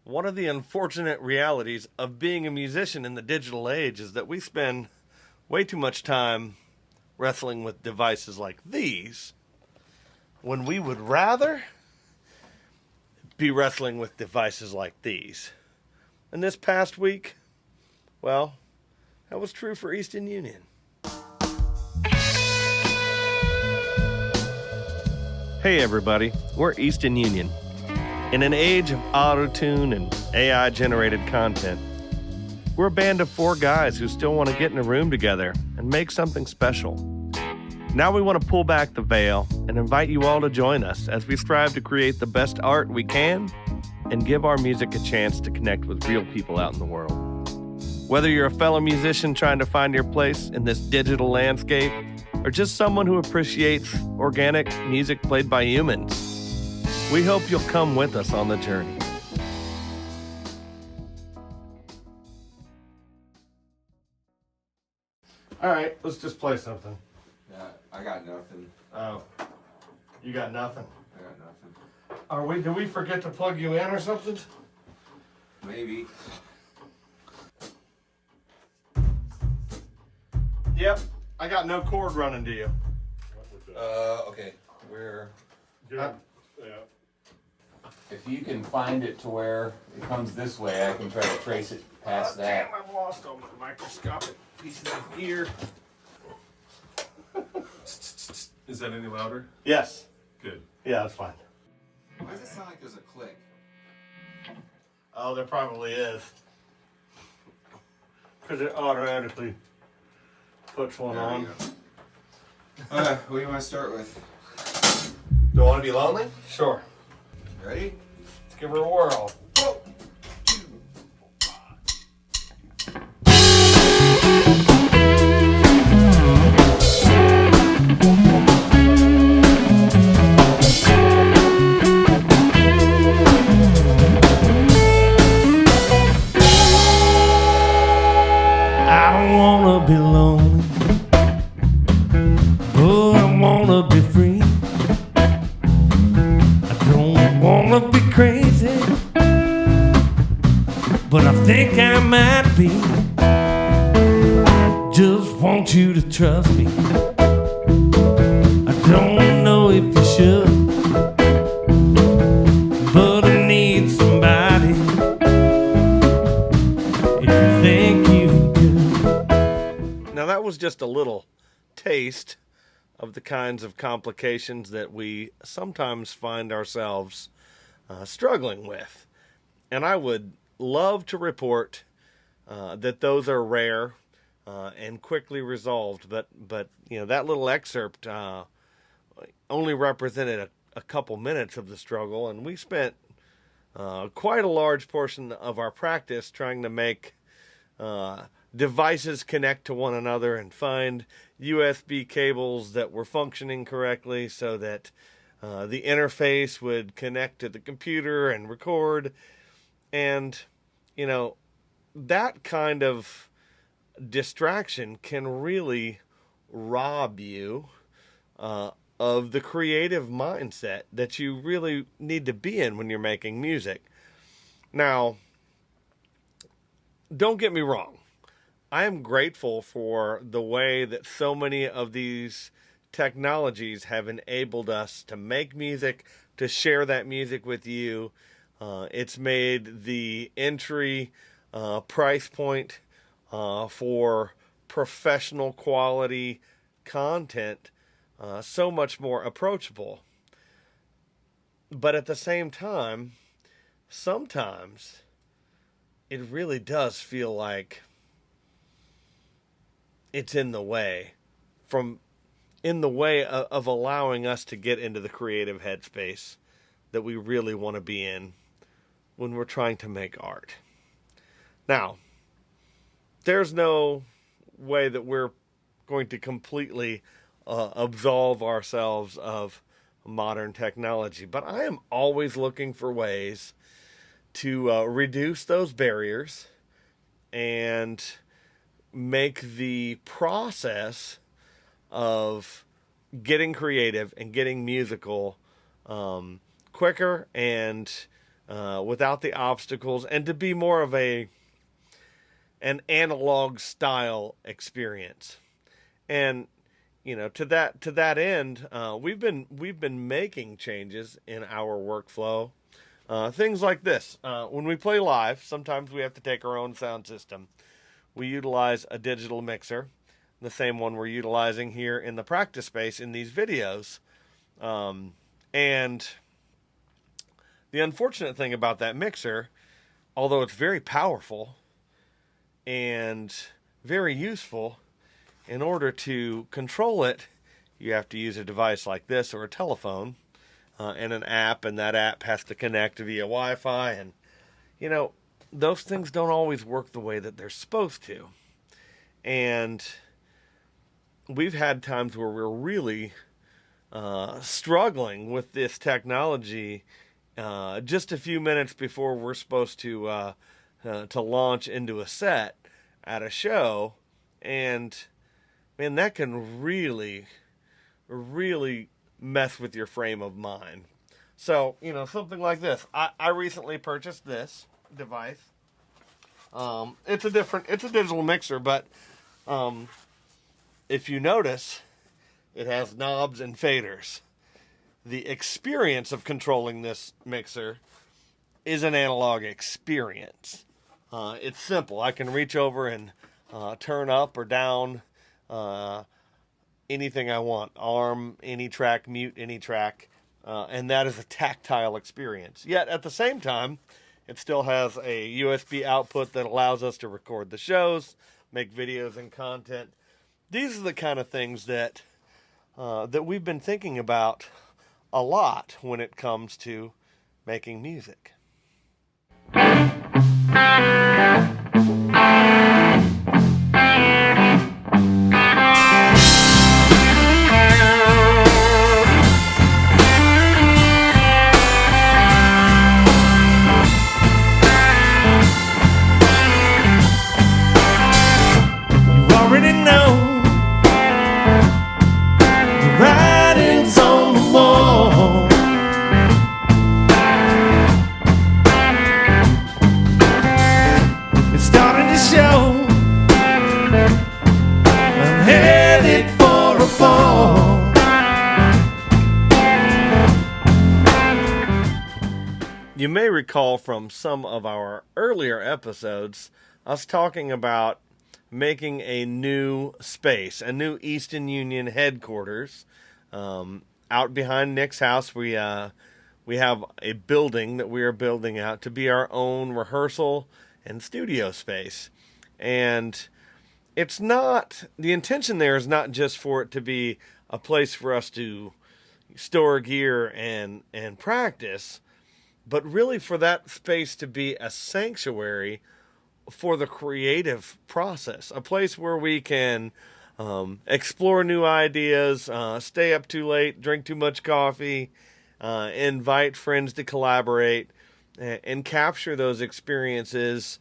One of the unfortunate realities of being a musician in the digital age is that we spend way too much time wrestling with devices like these when we would rather be wrestling with devices like these. And this past week, well, that was true for Easton Union. Hey everybody, we're Easton Union. In an age of auto-tune and AI-generated content, we're a band of 4 guys who still want to get in a room together and make something special. Now we want to pull back the veil and invite you all to join us as we strive to create the best art we can and give our music a chance to connect with real people out in the world. Whether you're a fellow musician trying to find your place in this digital landscape, or just someone who appreciates organic music played by humans, we hope you'll come with us on the journey. All right, let's just play something. Yeah, I got nothing. Oh, you got nothing? I got nothing. Did we forget to plug you in or something? Maybe. Yep, I got no cord running to you. Okay. We're... Yeah. If you can find it to where it comes this way, I can try to trace it past that. Damn, I've lost all my microscopic pieces of gear. Is that any louder? Yes. Good. Yeah, that's fine. Why does it sound like there's a click? Oh, there probably is. Because it automatically puts one There on. you go. What do you want to start with? Do you want to be lonely? Sure. Ready? Let's give her a whirl. Whoa. I don't wanna be lonely, but I wanna be free. I don't wanna be crazy, but I think I might be. Just want you to trust me. I don't know if you should, but I need somebody. If you think you could. Now that was just a little taste of the kinds of complications that we sometimes find ourselves struggling with. And I would love to report that those are rare and quickly resolved, but you know, that little excerpt only represented a couple minutes of the struggle, and we spent quite a large portion of our practice trying to make devices connect to one another and find USB cables that were functioning correctly so that the interface would connect to the computer and record. And, you know, that kind of distraction can really rob you of the creative mindset that you really need to be in when you're making music. Now, don't get me wrong. I am grateful for the way that so many of these technologies have enabled us to make music, to share that music with you. It's made the entry price point for professional quality content so much more approachable. But at the same time, sometimes it really does feel like it's in the way of allowing us to get into the creative headspace that we really want to be in when we're trying to make art. Now, there's no way that we're going to completely absolve ourselves of modern technology, but I am always looking for ways to reduce those barriers and make the process of getting creative and getting musical quicker and without the obstacles, and to be more of an analog style experience. And to that end, we've been making changes in our workflow. Things like this: when we play live, sometimes we have to take our own sound system. We utilize a digital mixer, the same one we're utilizing here in the practice space in these videos. And the unfortunate thing about that mixer, although it's very powerful and very useful, in order to control it, you have to use a device like this or a telephone and an app, and that app has to connect via Wi-Fi. And, those things don't always work the way that they're supposed to. And we've had times where we're really struggling with this technology just a few minutes before we're supposed to launch into a set at a show. And, man, that can really, really mess with your frame of mind. So, something like this. I recently purchased this device. It's a digital mixer, but if you notice, it has knobs and faders. The experience of controlling this mixer is an analog experience. It's simple. I can reach over and turn up or down anything I want. Arm any track, mute any track. And that is a tactile experience. Yet at the same time, it still has a USB output that allows us to record the shows, make videos and content. These are the kind of things that we've been thinking about a lot when it comes to making music. You may recall from some of our earlier episodes us talking about making a new space, a new Easton Union headquarters. Out behind Nick's house, we have a building that we are building out to be our own rehearsal and studio space. And it's not, the intention there is not just for it to be a place for us to store gear and practice, but really for that space to be a sanctuary for the creative process, a place where we can explore new ideas, stay up too late, drink too much coffee, invite friends to collaborate, and capture those experiences,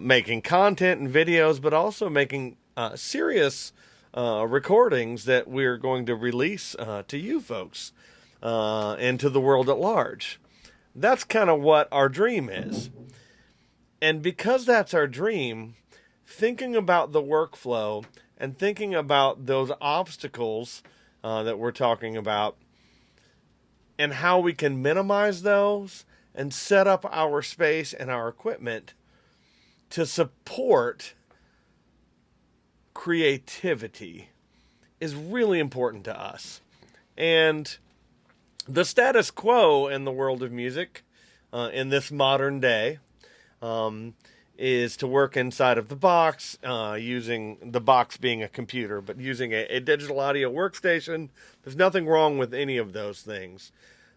making content and videos, but also making serious recordings that we're going to release to you folks and to the world at large. That's kind of what our dream is. And because that's our dream, thinking about the workflow and thinking about those obstacles that we're talking about and how we can minimize those and set up our space and our equipment to support creativity is really important to us. And the status quo in the world of music in this modern day is to work inside of the box, using the box being a computer, but using a digital audio workstation. There's nothing wrong with any of those things.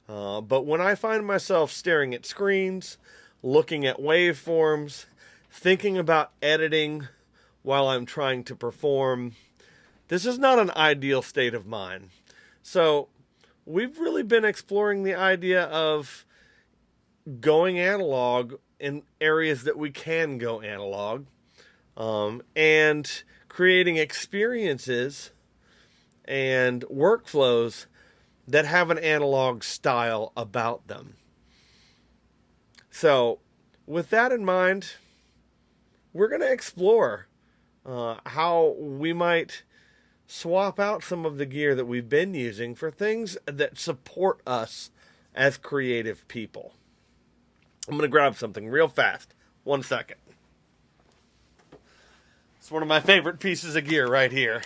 But when I find myself staring at screens, looking at waveforms, thinking about editing while I'm trying to perform, this is not an ideal state of mind. So we've really been exploring the idea of going analog in areas that we can go analog, and creating experiences and workflows that have an analog style about them. So, with that in mind, we're going to explore how we might swap out some of the gear that we've been using for things that support us as creative people. I'm going to grab something real fast. 1 second. It's one of my favorite pieces of gear right here.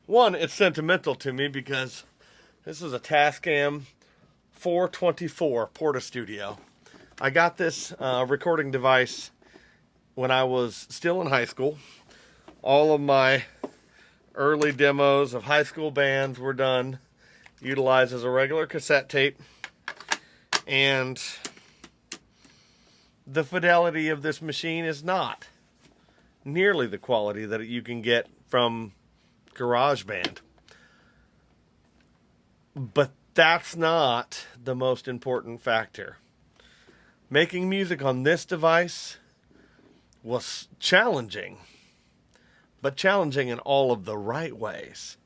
One, it's sentimental to me because this is a Tascam 424 Porta Studio. I got this recording device when I was still in high school. All of my early demos of high school bands were done utilized as a regular cassette tape. And the fidelity of this machine is not nearly the quality that you can get from GarageBand. But that's not the most important factor. Making music on this device was challenging, but challenging in all of the right ways.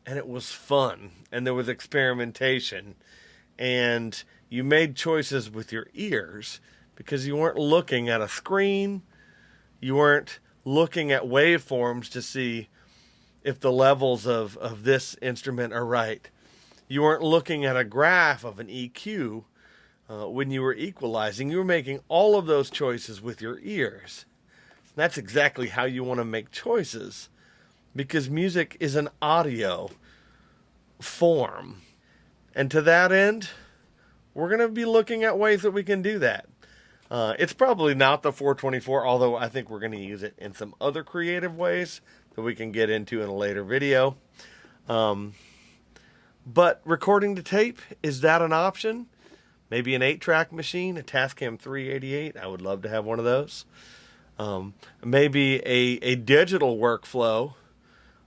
And it was fun, and there was experimentation, and you made choices with your ears because you weren't looking at a screen, you weren't looking at waveforms to see if the levels of this instrument are right. You weren't looking at a graph of an EQ when you were equalizing. You were making all of those choices with your ears. That's exactly how you want to make choices, because music is an audio form. And to that end, we're going to be looking at ways that we can do that. It's probably not the 424, although I think we're going to use it in some other creative ways that we can get into in a later video. But recording to tape, is that an option? Maybe an 8-track machine, a Tascam 388. I would love to have one of those. Maybe a digital workflow,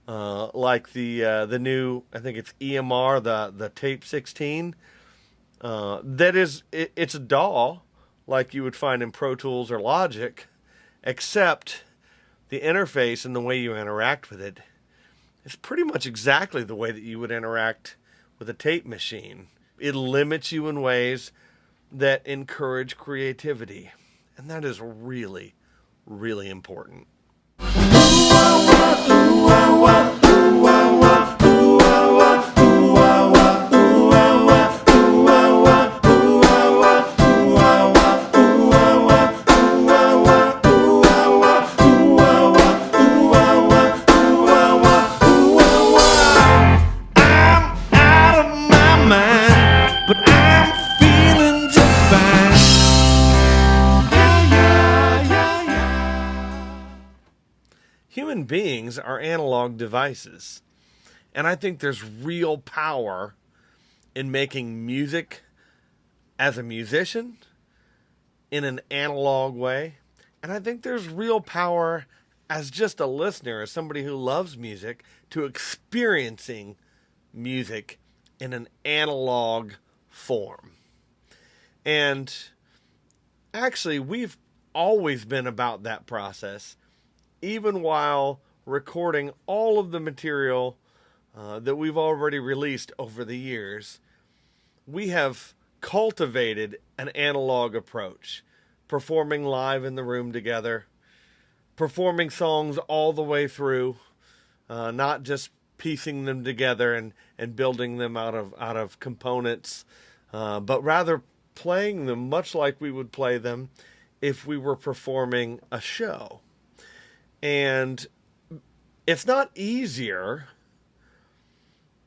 like the new, I think it's EMR, the Tape 16. It's a DAW, like you would find in Pro Tools or Logic, except the interface and the way you interact with it is pretty much exactly the way that you would interact with a tape machine. It limits you in ways that encourage creativity, and that is really, really important. Human beings are analog devices, and I think there's real power in making music as a musician in an analog way, and I think there's real power as just a listener, as somebody who loves music, to experiencing music in an analog form. And actually, we've always been about that process, even while recording all of the material that we've already released over the years. We have cultivated an analog approach, performing live in the room together, performing songs all the way through, not just piecing them together and building them out of components, but rather playing them much like we would play them if we were performing a show. And it's not easier,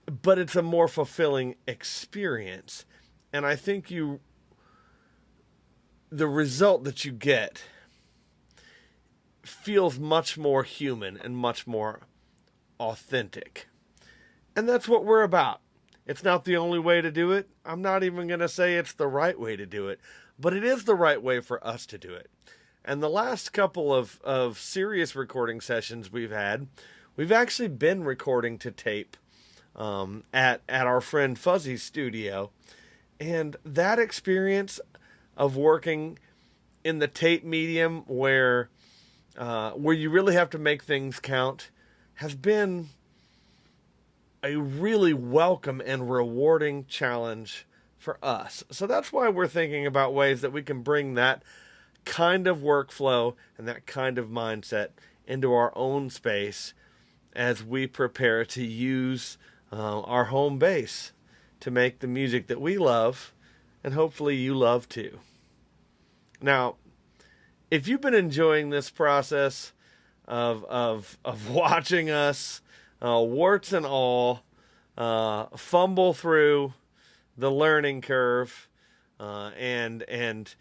but it's a more fulfilling experience. And I think the result that you get feels much more human and much more authentic. And that's what we're about. It's not the only way to do it. I'm not even going to say it's the right way to do it, but it is the right way for us to do it. And the last couple of serious recording sessions we've had, we've actually been recording to tape at our friend Fuzzy's studio. And that experience of working in the tape medium where you really have to make things count has been a really welcome and rewarding challenge for us. So that's why we're thinking about ways that we can bring that kind of workflow and that kind of mindset into our own space as we prepare to use our home base to make the music that we love and hopefully you love too. Now, if you've been enjoying this process of watching us, warts and all, fumble through the learning curve, and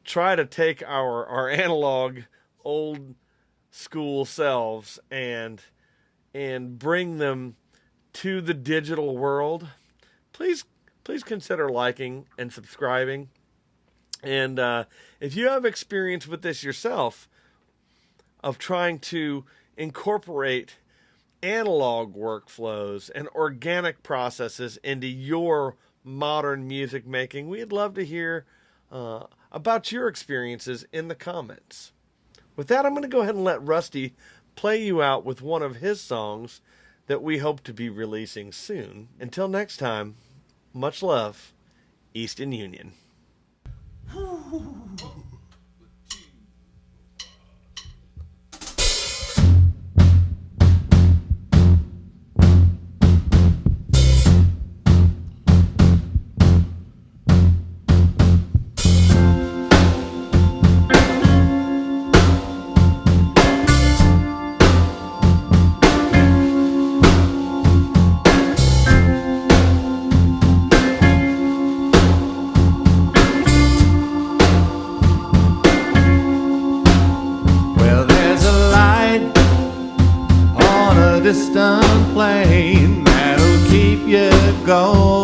try to take our analog old school selves and bring them to the digital world, please consider liking and subscribing. And if you have experience with this yourself, of trying to incorporate analog workflows and organic processes into your modern music making, we'd love to hear about your experiences in the comments. With that, I'm going to go ahead and let Rusty play you out with one of his songs that we hope to be releasing soon. Until next time, much love, Easton Union. Distant plane that'll keep you going.